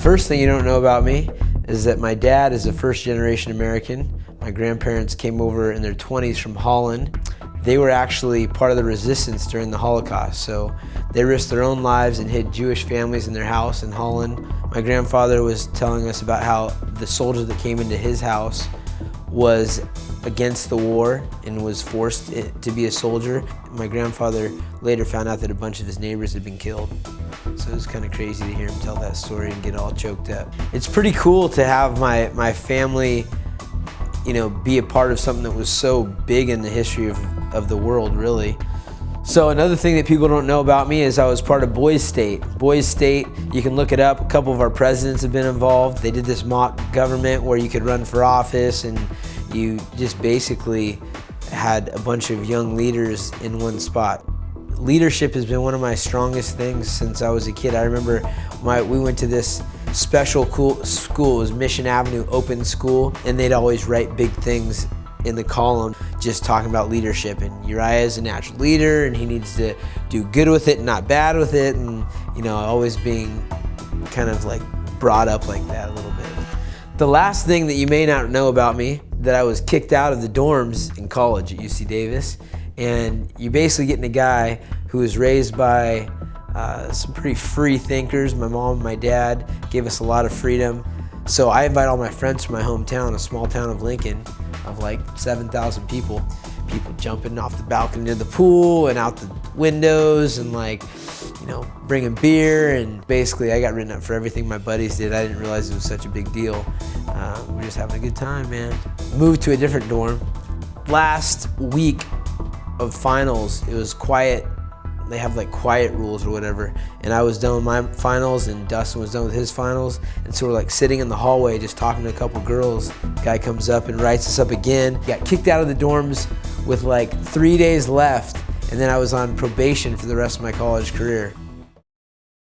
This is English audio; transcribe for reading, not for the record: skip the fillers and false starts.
first thing you don't know about me is that my dad is a first-generation American. My grandparents came over in their 20s from Holland. They were actually part of the resistance during the Holocaust, so they risked their own lives and hid Jewish families in their house in Holland. My grandfather was telling us about how the soldier that came into his house was against the war and was forced to be a soldier. My grandfather later found out that a bunch of his neighbors had been killed. So it was kind of crazy to hear him tell that story and get all choked up. It's pretty cool to have my family, be a part of something that was so big in the history of the world, really. So another thing that people don't know about me is I was part of Boys State. Boys State, you can look it up. A couple of our presidents have been involved. They did this mock government where you could run for office and you just basically had a bunch of young leaders in one spot. Leadership has been one of my strongest things since I was a kid. I remember we went to this special school. It was Mission Avenue Open School, and they'd always write big things in the column just talking about leadership, and Uriah is a natural leader and he needs to do good with it and not bad with it, and always being kind of like brought up like that a little bit. The last thing that you may not know about me, that I was kicked out of the dorms in college at UC Davis, and you're basically getting a guy who was raised by some pretty free thinkers. My mom and my dad gave us a lot of freedom. So I invite all my friends from my hometown, a small town of Lincoln, of like 7,000 people. People jumping off the balcony to the pool and out the windows and bringing beer, and basically I got written up for everything my buddies did. I didn't realize it was such a big deal. We're just having a good time, man. Moved to a different dorm. Last week of finals, it was quiet. They have like quiet rules or whatever, and I was done with my finals and Dustin was done with his finals, and so we're like sitting in the hallway just talking to a couple girls. Guy comes up and writes us up again. Got kicked out of the dorms with like 3 days left, and then I was on probation for the rest of my college career.